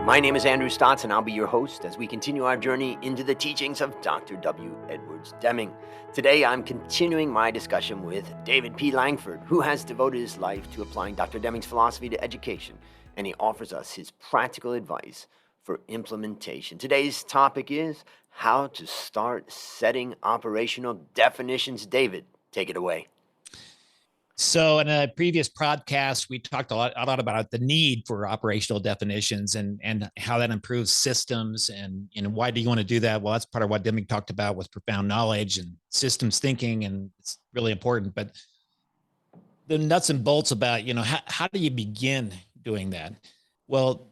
My name is Andrew Stotz, and I'll be your host as we continue our journey into the teachings of Dr. W. Edwards Deming. Today, I'm continuing my discussion with David P. Langford, who has devoted his life to applying Dr. Deming's philosophy to education, and he offers us his practical advice for implementation. Today's topic is how to start setting operational definitions. David, take it away. So in a previous podcast, we talked a lot about the need for operational definitions and how that improves systems and why do you want to do that? Well, that's part of what Deming talked about with profound knowledge and systems thinking, and it's really important. But the nuts and bolts about, how do you begin doing that? Well,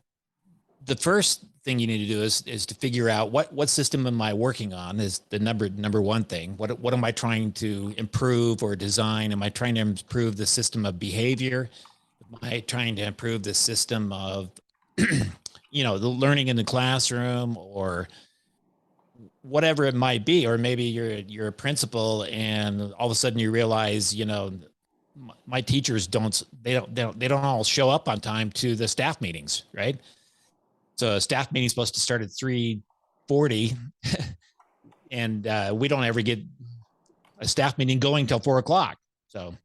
the first thing you need to do is to figure out what system am I working on is the number one thing. What am I trying to improve or design? Am I trying to improve the system of behavior? Am I trying to improve the system of, the learning in the classroom or whatever it might be? Or maybe you're a principal and all of a sudden you realize, my teachers don't all show up on time to the staff meetings, right? So a staff meeting is supposed to start at 3:40 and we don't ever get a staff meeting going till 4:00. So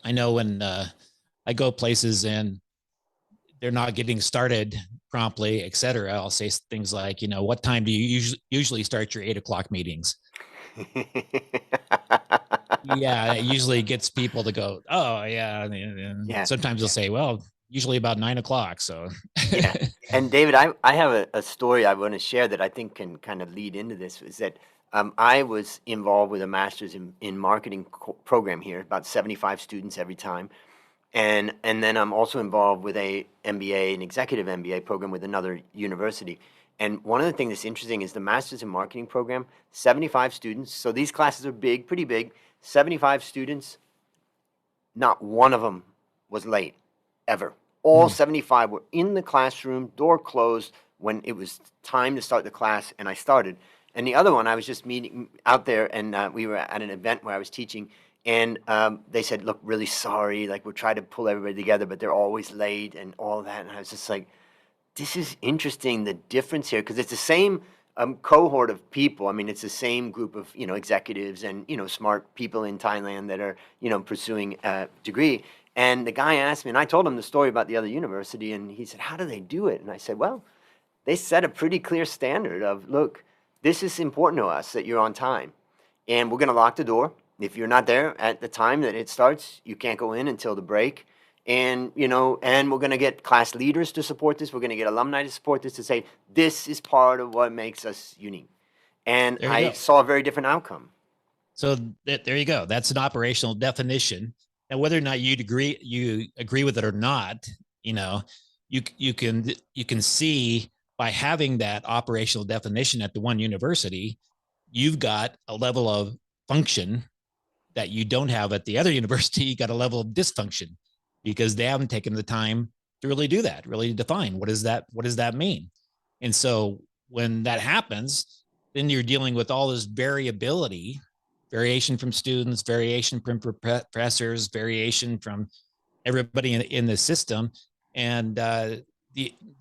I know when I go places and they're not getting started promptly, et cetera, I'll say things like, what time do you usually start your 8:00 meetings? Yeah, it usually gets people to go, oh, yeah. Yeah. Sometimes they'll say, well, usually about 9:00. So yeah. And David, I have a story I want to share that I think can kind of lead into this. Is that I was involved with a master's in marketing program here, about 75 students every time, and then I'm also involved with a MBA, an executive MBA program with another university. And one of the things that's interesting is the master's in marketing program, 75 students. So these classes are big, pretty big. 75 students, not one of them was late ever. All 75 were in the classroom, door closed when it was time to start the class, and I started. And the other one, I was just meeting out there, and we were at an event where I was teaching, and they said, look, really sorry, like we're trying to pull everybody together, but they're always late and all that. And I was just like, this is interesting, the difference here, because it's the same cohort of people. I mean, it's the same group of, executives and, smart people in Thailand that are, pursuing a degree. And the guy asked me, and I told him the story about the other university, and he said, how do they do it? And I said, well, they set a pretty clear standard of, look, this is important to us that you're on time, and we're going to lock the door. If you're not there at the time that it starts, you can't go in until the break. And, and we're going to get class leaders to support this. We're going to get alumni to support this, to say, this is part of what makes us unique. And I saw a very different outcome. So there you go. That's an operational definition. And whether or not you agree with it or not, you can see by having that operational definition at the one university, you've got a level of function that you don't have at the other university. You got a level of dysfunction because they haven't taken the time to really do that, really define what does that mean. And so when that happens, then you're dealing with all this variation from students, variation from professors, variation from everybody in the system, and the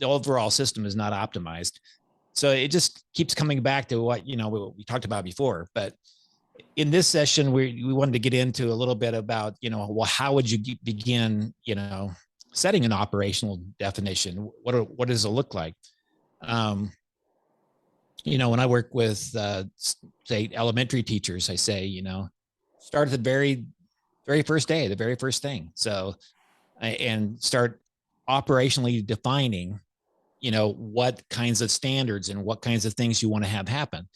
overall system is not optimized. So it just keeps coming back to what we talked about before. But in this session, we wanted to get into a little bit about well, how would you begin setting an operational definition? What does it look like? When I work with, say, elementary teachers, I say, start at the very, very first day, the very first thing. So, and start operationally defining, what kinds of standards and what kinds of things you want to have happen.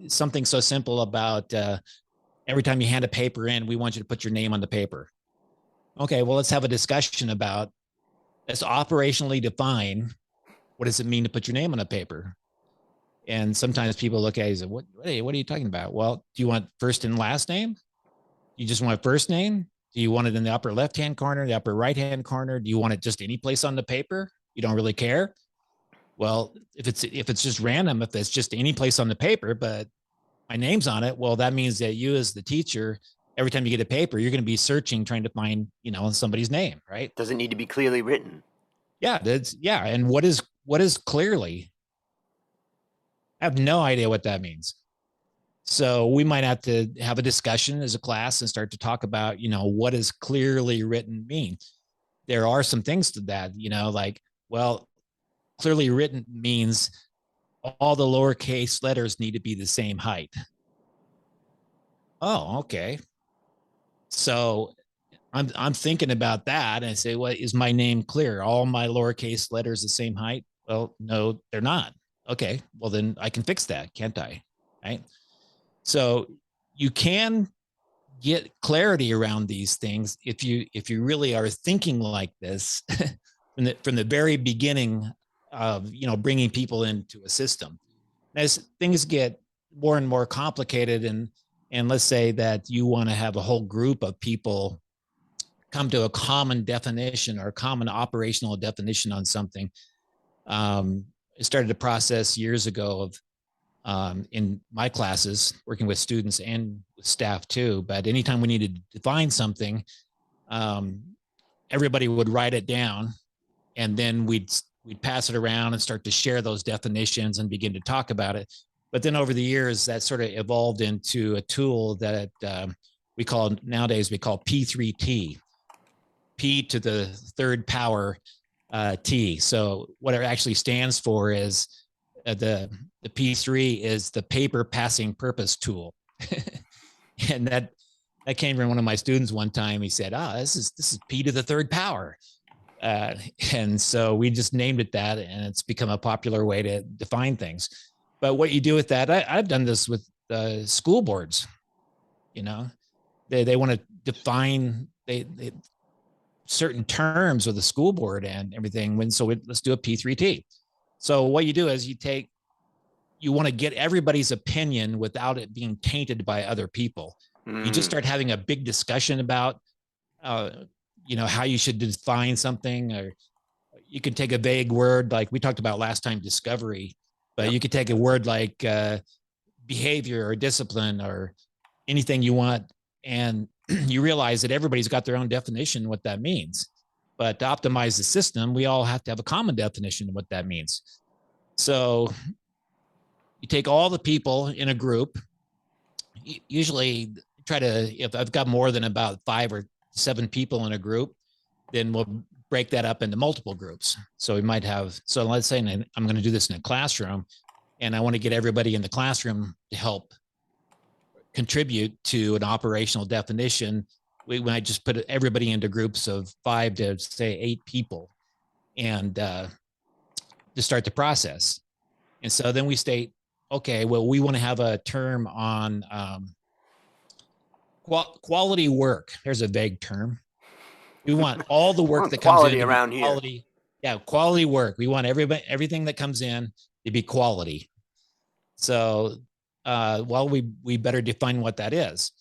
Something so simple about every time you hand a paper in, we want you to put your name on the paper. Okay, well, let's have a discussion about, let's operationally define, what does it mean to put your name on a paper? And sometimes people look at it and say, what are you talking about? Well, do you want first and last name? You just want first name? Do you want it in the upper left-hand corner, the upper right-hand corner? Do you want it just any place on the paper? You don't really care? Well, if it's just random, if it's just any place on the paper, but my name's on it, well, that means that you as the teacher, every time you get a paper, you're going to be searching, trying to find, somebody's name, right? Doesn't need to be clearly written. Yeah. And what is what is clearly? I have no idea what that means. So we might have to have a discussion as a class and start to talk about, what does clearly written mean? There are some things to that, like, well, clearly written means all the lowercase letters need to be the same height. Oh, okay. So I'm thinking about that and I say, well, is my name clear? All my lowercase letters the same height? Well, no, they're not. Okay, well then I can fix that, can't I? Right. So you can get clarity around these things if you really are thinking like this from the very beginning of bringing people into a system. As things get more and more complicated, and let's say that you want to have a whole group of people come to a common definition or a common operational definition on something. I started a process years ago of in my classes, working with students and with staff too. But anytime we needed to define something, everybody would write it down, and then we'd pass it around and start to share those definitions and begin to talk about it. But then over the years, that sort of evolved into a tool that we call P3T, P to the third power T. So what it actually stands for is the P3 is the paper passing purpose tool. And that came from one of my students one time. He said, this is P to the third power. And so we just named it that, and it's become a popular way to define things. But what you do with that, I've done this with school boards. They want to define certain terms of the school board and everything. Let's do a P3T. So what you do is you want to get everybody's opinion without it being tainted by other people. You just start having a big discussion about, how you should define something, or you could take a vague word like we talked about last time, discovery, but you could take a word like behavior or discipline or anything you want. And you realize that everybody's got their own definition of what that means. But to optimize the system, we all have to have a common definition of what that means. So you take all the people in a group, usually if I've got more than about 5 or 7 people in a group, then we'll break that up into multiple groups. So we might have, let's say I'm going to do this in a classroom, and I want to get everybody in the classroom to help contribute to an operational definition. When I just put everybody into groups of 5 to say 8 people, and to start the process. And so then we state, okay, well, we want to have a term on quality work. There's a vague term. We want all the work that comes quality in around here. Quality. Yeah, quality work. We want everything that comes in to be quality. So, we better define what that is.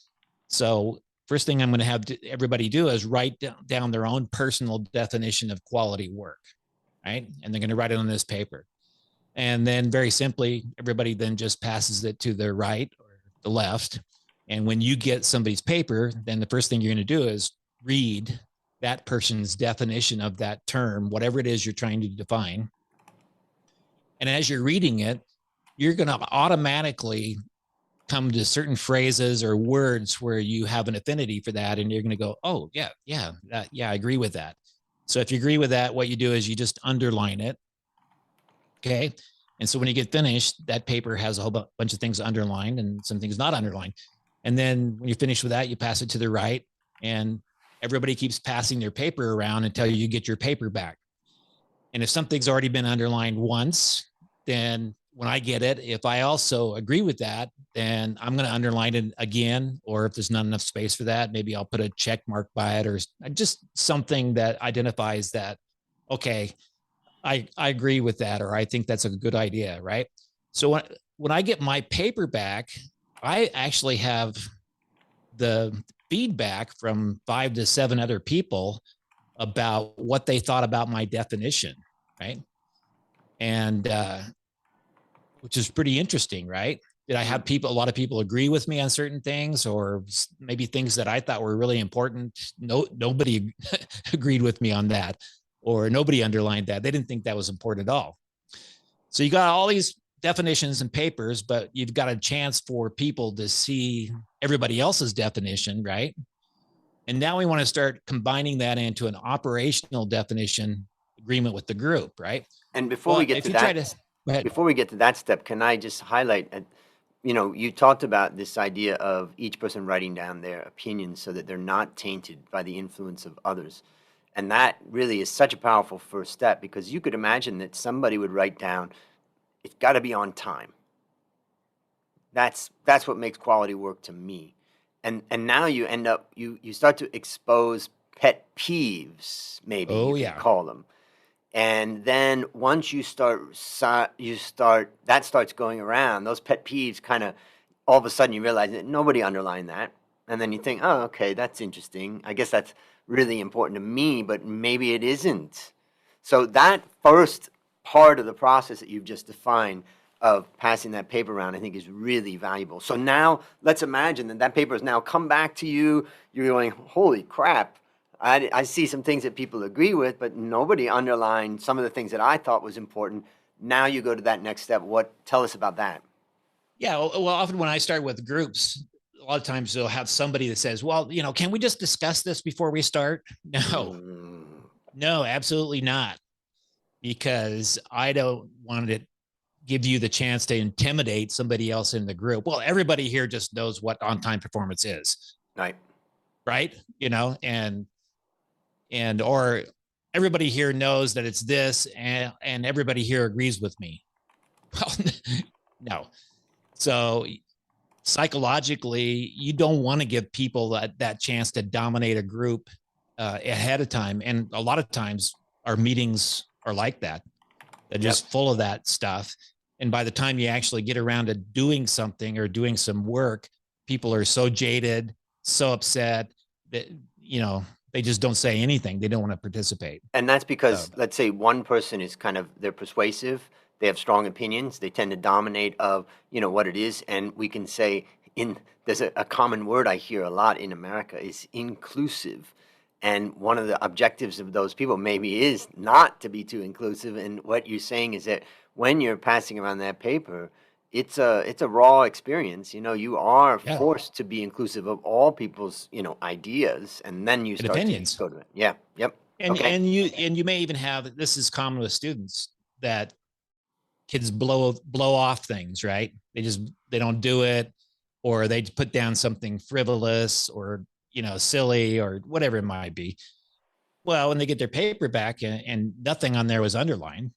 So first thing I'm going to have everybody do is write down their own personal definition of quality work, right? And they're going to write it on this paper. And then very simply, everybody then just passes it to the right or the left. And when you get somebody's paper, then the first thing you're going to do is read that person's definition of that term, whatever it is you're trying to define. And as you're reading it, you're going to automatically come to certain phrases or words where you have an affinity for that. And you're going to go, oh, yeah, I agree with that. So if you agree with that, what you do is you just underline it. Okay. And so when you get finished, that paper has a whole bunch of things underlined and some things not underlined. And then when you're finished with that, you pass it to the right, and everybody keeps passing their paper around until you get your paper back. And if something's already been underlined once, then when I get it, if I also agree with that, then I'm going to underline it again. Or if there's not enough space for that, maybe I'll put a check mark by it, or just something that identifies that, okay, I agree with that, or I think that's a good idea, right? So when I get my paper back, I actually have the feedback from 5 to 7 other people about what they thought about my definition, right? And which is pretty interesting, right? Did I have a lot of people agree with me on certain things, or maybe things that I thought were really important? Nobody agreed with me on that, or nobody underlined that. They didn't think that was important at all. So you got all these definitions and papers, but you've got a chance for people to see everybody else's definition, right? And now we want to start combining that into an operational definition agreement with the group, right? And before we Well, get if to you try that, to, go ahead. before we get to that step, can I just highlight, you talked about this idea of each person writing down their opinions so that they're not tainted by the influence of others. And that really is such a powerful first step, because you could imagine that somebody would write down, it's got to be on time. That's what makes quality work to me. And now you end up, you start to expose pet peeves, maybe you Oh, could yeah. call them. And then once that starts going around, those pet peeves kind of, all of a sudden you realize that nobody underlined that. And then you think, oh, okay, that's interesting. I guess that's really important to me, but maybe it isn't. So that first part of the process that you've just defined of passing that paper around, I think is really valuable. So now let's imagine that that paper has now come back to you. You're going, holy crap. I see some things that people agree with, but nobody underlined some of the things that I thought was important. Now you go to that next step. Tell us about that. Yeah. Well, often when I start with groups, a lot of times they'll have somebody that says, well, can we just discuss this before we start? No, Mm, no, absolutely not. Because I don't want to give you the chance to intimidate somebody else in the group. Well, everybody here just knows what on-time performance is, right. right? Or everybody here knows that it's this, and everybody here agrees with me. Well, no. So psychologically, you don't want to give people that chance to dominate a group ahead of time. And a lot of times our meetings are like that. They're Yep. just full of that stuff. And by the time you actually get around to doing something or doing some work, people are so jaded, so upset that, they just don't say anything. They don't want to participate. And that's So, because, let's say one person is they're persuasive, they have strong opinions, they tend to dominate of, what it is. And we can say, there's a common word I hear a lot in America is inclusive. And one of the objectives of those people maybe is not to be too inclusive. And what you're saying is that when you're passing around that paper, it's a raw experience. You are yeah, forced to be inclusive of all people's, ideas, and then you and start to opinions. go to it. Yeah. Yep. And Okay. and you may even have, this is common with students, that kids blow off things, right? They don't do it, or they put down something frivolous or silly or whatever it might be. Well, when they get their paper back and nothing on there was underlined,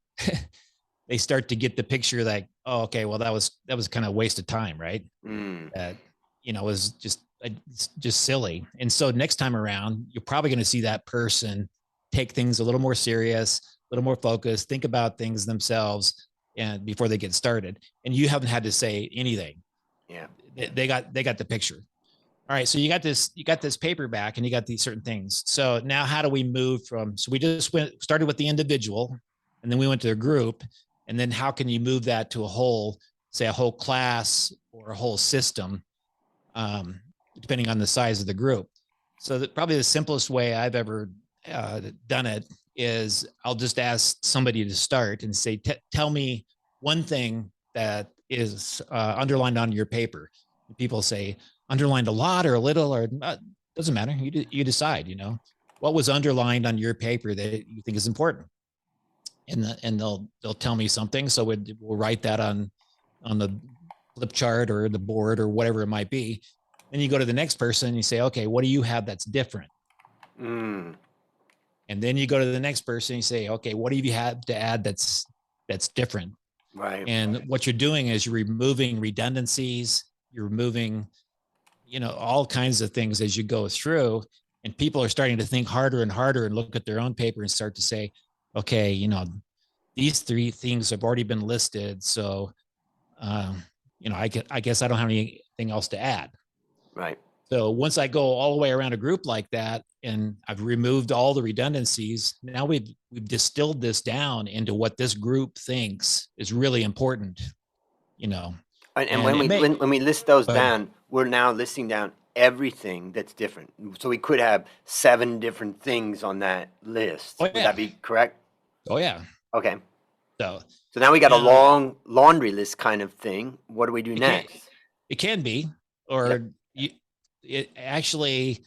they start to get the picture like, oh, okay, well that was kind of a waste of time, right? Mm, That was just silly. And so next time around, you're probably going to see that person take things a little more serious, a little more focused, think about things themselves, and before they get started. And you haven't had to say anything. yeah. They got the picture. All right, so you got this paper back, and you got these certain things. So now, how do we move from? So we just started with the individual, and then we went to a group, and then how can you move that to say a whole class or a whole system, depending on the size of the group. So probably the simplest way I've ever done it is I'll just ask somebody to start and say, tell me one thing that is underlined on your paper. And people say underlined a lot or a little, or doesn't matter. You decide, what was underlined on your paper that you think is important. And they'll tell me something. So we'll write that on the flip chart or the board or whatever it might be. Then you go to the next person and you say, okay, what do you have that's different? Mm, And then you go to the next person and you say, okay, what do you have to add that's different? right. And what you're doing is you're removing redundancies, you're removing, all kinds of things as you go through. And people are starting to think harder and harder and look at their own paper and start to say, okay, these three things have already been listed. So, I guess I don't have anything else to add. Right. So once I go all the way around a group like that, and I've removed all the redundancies, now we've distilled this down into what this group thinks is really important, you know. And And when it we may, when we list those but down, we're now listing down everything that's different. So we could have 7 different things on that list. oh Would that yeah, be correct? oh yeah, Okay. So So now we got a now long laundry list kind of thing. What do we do it can next? it can be, Yep. or it actually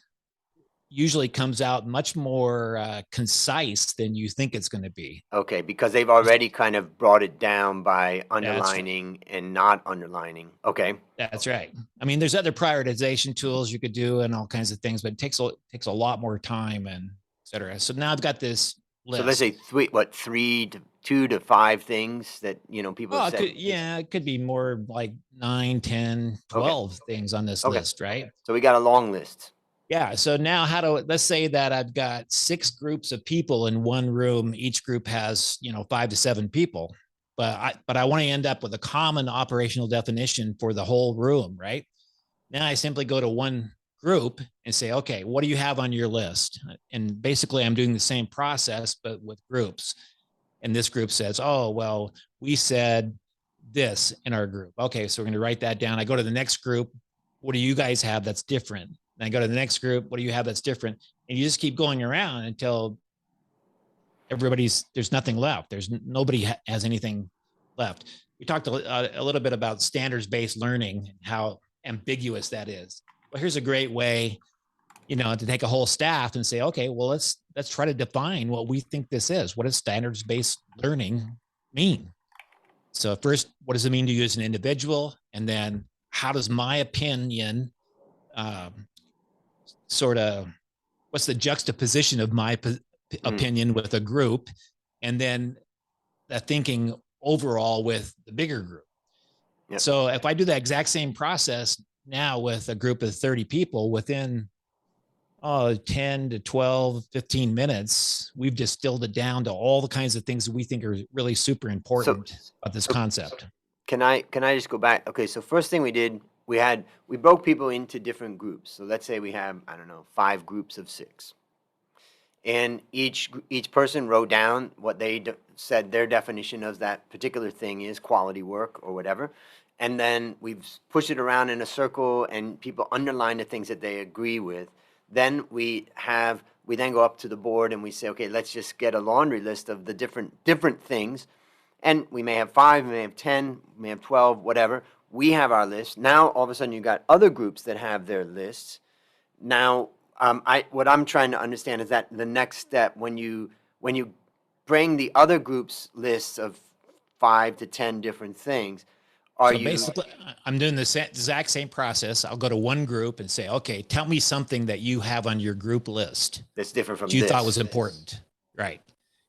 usually comes out much more concise than you think it's going to be. Okay, because they've already kind of brought it down by That's underlining and not underlining. Okay. that's right. I mean, there's other prioritization tools you could do and all kinds of things, but it takes a lot more time and et cetera. So now I've got this So let's say list. three to 2 to 5 things that, people have Oh, said. it could be more like 9, 10, Okay. 12 things on this Okay. list, right? So we got a long list. Yeah. So now let's say that I've got 6 groups of people in one room. Each group has, 5 to 7 people, but I want to end up with a common operational definition for the whole room, right? Now I simply go to one group and say, okay, what do you have on your list? And basically I'm doing the same process, but with groups. And this group says, oh, well, we said this in our group. Okay, so we're going to write that down. I go to the next group. What do you guys have that's different? And I go to the next group. What do you have that's different? And you just keep going around until there's nothing left. Nobody has anything left. We talked a little bit about standards-based learning, how ambiguous that is. Well, here's a great way, to take a whole staff and say, okay, well, let's try to define what we think this is. What does standards-based learning mean? So first, what does it mean to you as an individual? And then how does my opinion what's the juxtaposition of my opinion with a group? And then the thinking overall with the bigger group. Yep. So if I do that exact same process now with a group of 30 people within 10 to 12, 15 minutes, we've distilled it down to all the kinds of things that we think are really super important about this concept. Can I just go back? Okay, so first thing we did, we broke people into different groups. So let's say we have, I don't know, 5 groups of 6. And each person wrote down what they said their definition of that particular thing is, quality work or whatever. And then we've pushed it around in a circle and people underline the things that they agree with. Then we then go up to the board and we say, okay, let's just get a laundry list of the different things. And we may have 5, we may have 10, we may have 12, whatever. We have our list. Now, all of a sudden, you've got other groups that have their lists. Now, what I'm trying to understand is that the next step, when you bring the other groups' lists of 5 to 10 different things, basically, I'm doing the exact same process. I'll go to one group and say, okay, tell me something that you have on your group list that's different from you thought was important, right?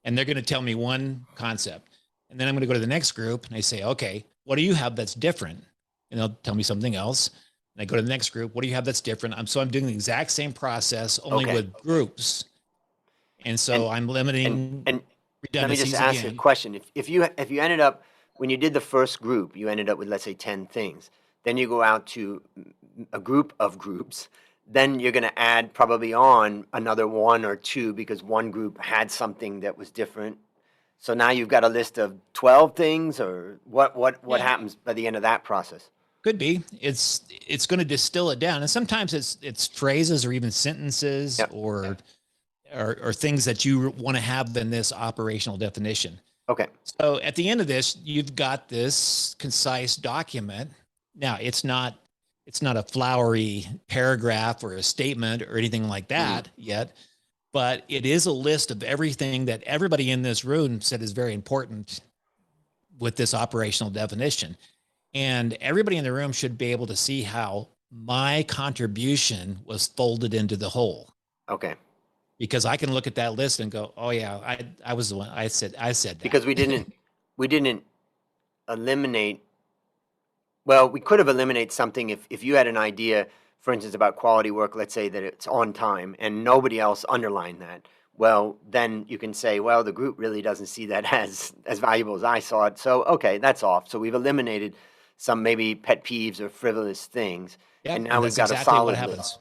And they're going to tell me one concept. And then I'm going to go to the next group and I say, okay, what do you have that's different? And they'll tell me something else. And I go to the next group. What do you have that's different? I'm doing the exact same process, only with groups. And so I'm limiting and let me redundancies just ask again. a question. If you ended up, when you did the first group, you ended up with, let's say, 10 things. Then you go out to a group of groups. Then you're going to add probably on another 1 or 2 because one group had something that was different. So now you've got a list of 12 things, or what happens by the end of that process? Could be. It's going to distill it down, and sometimes it's phrases or even sentences or things that you want to have in this operational definition. Okay. So at the end of this, you've got this concise document. Now it's not a flowery paragraph or a statement or anything like that yet. But it is a list of everything that everybody in this room said is very important with this operational definition. And everybody in the room should be able to see how my contribution was folded into the whole. Okay. Because I can look at that list and go, oh yeah, I was the one. I said that. Because we didn't eliminate. Well, we could have eliminated something if you had an idea, for instance, about quality work, let's say that it's on time and nobody else underlined that. Well, then you can say, well, the group really doesn't see that as valuable as I saw it. So, okay, that's off. So we've eliminated some maybe pet peeves or frivolous things. Yep, and now we've got exactly a solid what happens. list.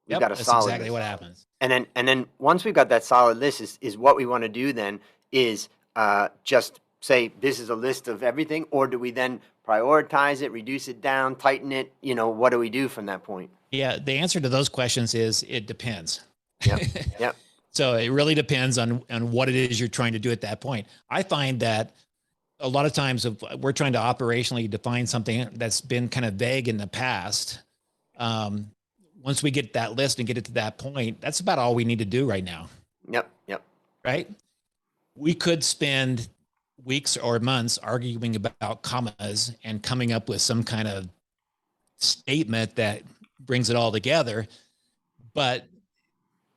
We've got a solid exactly list. What happens. And then once we've got that solid list is what we want to do then is just say this is a list of everything, or do we then prioritize it, reduce it down, tighten it? What do we do from that point? Yeah, the answer to those questions is it depends. Yep. So it really depends on what it is you're trying to do at that point. I find that a lot of times if we're trying to operationally define something that's been kind of vague in the past, um, once we get that list and get it to that point, that's about all we need to do right now. Yep. Yep. Right. We could spend weeks or months arguing about commas and coming up with some kind of statement that brings it all together. But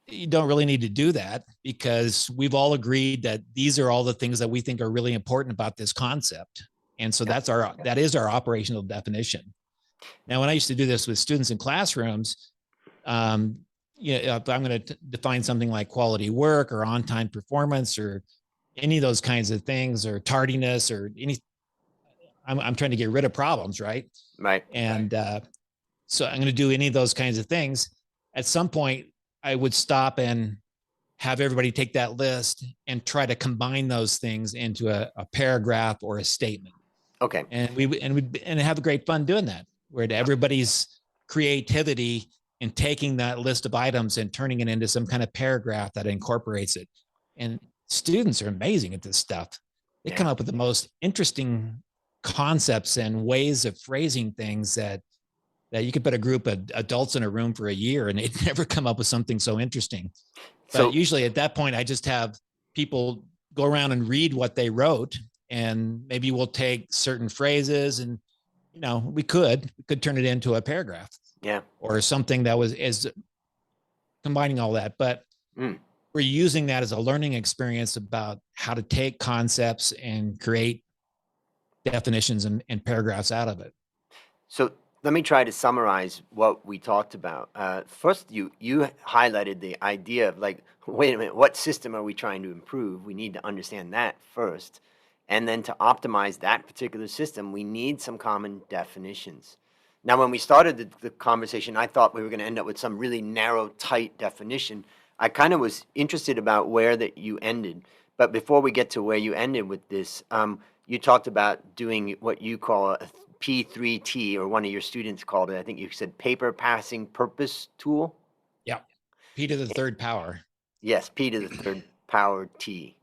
you don't really need to do that because we've all agreed that these are all the things that we think are really important about this concept. And so Yep. that is our operational definition. Now, when I used to do this with students in classrooms, if I'm going to define something like quality work or on-time performance or any of those kinds of things, or tardiness or I'm trying to get rid of problems, right? Right. And so I'm going to do any of those kinds of things. At some point, I would stop and have everybody take that list and try to combine those things into a paragraph or a statement. Okay. And we have a great fun doing that, where everybody's creativity in taking that list of items and turning it into some kind of paragraph that incorporates it. And students are amazing at this stuff. They come up with the most interesting concepts and ways of phrasing things that you could put a group of adults in a room for a year and they'd never come up with something so interesting. But usually at that point, I just have people go around and read what they wrote, and maybe we'll take certain phrases and, we could turn it into a paragraph. Yeah. Or something that is combining all that. But we're using that as a learning experience about how to take concepts and create definitions and paragraphs out of it. So let me try to summarize what we talked about. First, you highlighted the idea of like, wait a minute, what system are we trying to improve? We need to understand that first. And then to optimize that particular system, we need some common definitions. Now, when we started the conversation, I thought we were going to end up with some really narrow, tight definition. I kind of was interested about where that you ended. But before we get to where you ended with this, you talked about doing what you call a P3T, or one of your students called it. I think you said paper passing purpose tool. Yeah. P to the third power. Yes, P to the third power T.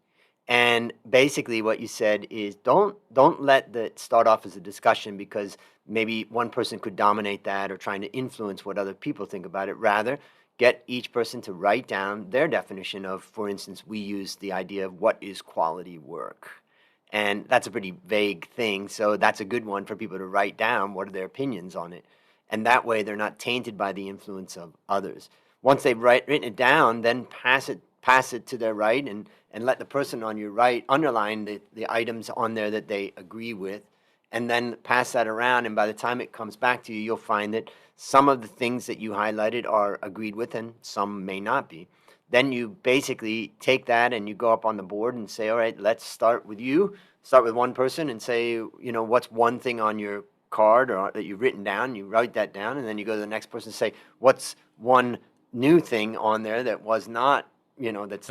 And basically what you said is don't let that start off as a discussion because maybe one person could dominate that or trying to influence what other people think about it. Rather, get each person to write down their definition of, for instance, we use the idea of what is quality work. And that's a pretty vague thing, so that's a good one for people to write down what are their opinions on it. And that way they're not tainted by the influence of others. Once they've written it down, then pass it to their right and let the person on your right underline the items on there that they agree with, and then pass that around. And by the time it comes back to you, you'll find that some of the things that you highlighted are agreed with and some may not be. Then you basically take that and you go up on the board and say, all right, let's start with you. Start with one person and say, what's one thing on your card or that you've written down? You write that down, and then you go to the next person and say, what's one new thing on there that was not, that's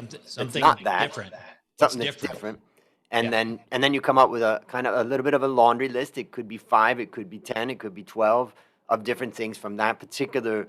not that. Different. Something that's different. And then you come up with a kind of a little bit of a laundry list. It could be 5, it could be 10, it could be 12 of different things from that particular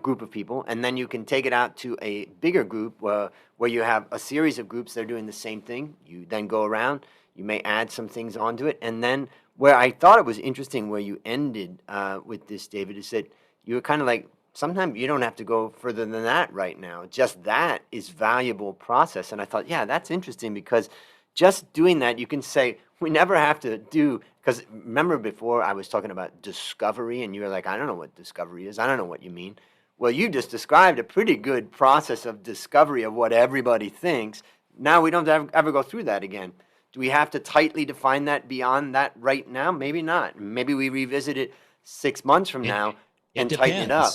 group of people. And then you can take it out to a bigger group where you have a series of groups that are doing the same thing. You then go around, you may add some things onto it. And then where I thought it was interesting where you ended with this, David, is that you were kind of like, sometimes you don't have to go further than that right now. Just that is valuable process. And I thought, yeah, that's interesting because just doing that, you can say, we never have to do, because remember before I was talking about discovery and you were like, I don't know what discovery is. I don't know what you mean. Well, you just described a pretty good process of discovery of what everybody thinks. Now we don't ever go through that again. Do we have to tightly define that beyond that right now? Maybe not. Maybe we revisit it 6 months from now and tighten it up.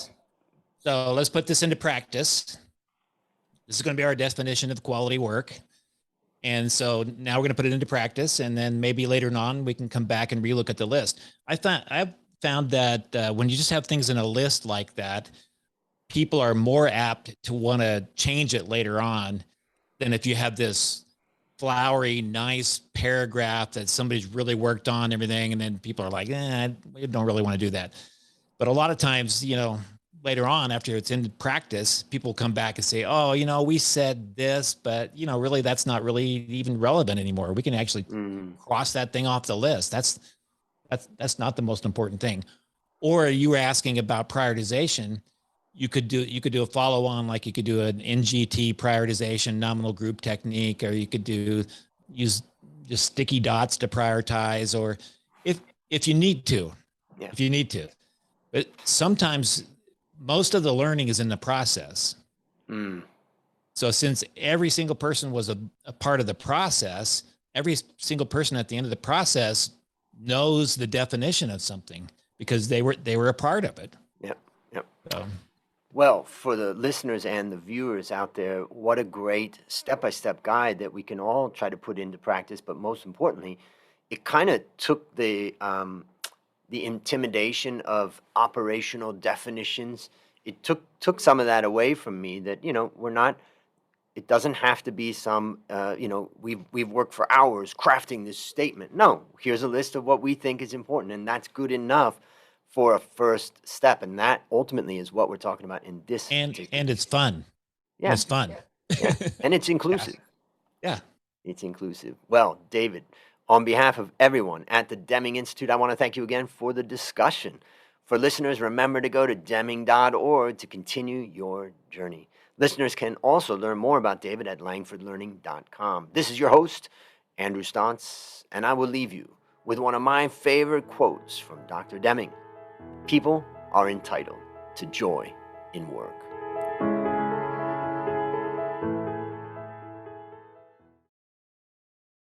So let's put this into practice. This is going to be our definition of quality work. And so now we're going to put it into practice, and then maybe later on we can come back and relook at the list. I've found that when you just have things in a list like that, people are more apt to want to change it later on than if you have this flowery, nice paragraph that somebody's really worked on everything, and then people are like, we don't really want to do that. But a lot of times, later on, after it's in practice, people come back and say, oh, we said this, but really that's not really even relevant anymore. We can actually cross that thing off the list. That's not the most important thing. Or you were asking about prioritization. You could do a follow on, like you could do an NGT prioritization, nominal group technique, or you could use just sticky dots to prioritize, or if you need to, Yeah. if you need to. But sometimes most of the learning is in the process. So since every single person was a part of the process, every single person at the end of the process knows the definition of something because they were a part of it. Yep. Yep. So, well, for the listeners and the viewers out there, what a great step-by-step guide that we can all try to put into practice. But most importantly, it kind of took the intimidation of operational definitions. It took some of that away from me. That we're not. It doesn't have to be some. We've worked for hours crafting this statement. No, here's a list of what we think is important, and that's good enough for a first step, and that ultimately is what we're talking about in this. And it's fun. Yeah, and it's fun. Yeah. And it's inclusive. Yeah. It's inclusive. Well, David, on behalf of everyone at the Deming Institute, I want to thank you again for the discussion. For listeners, remember to go to deming.org to continue your journey. Listeners can also learn more about David at langfordlearning.com. This is your host, Andrew Stotz, and I will leave you with one of my favorite quotes from Dr. Deming. People are entitled to joy in work.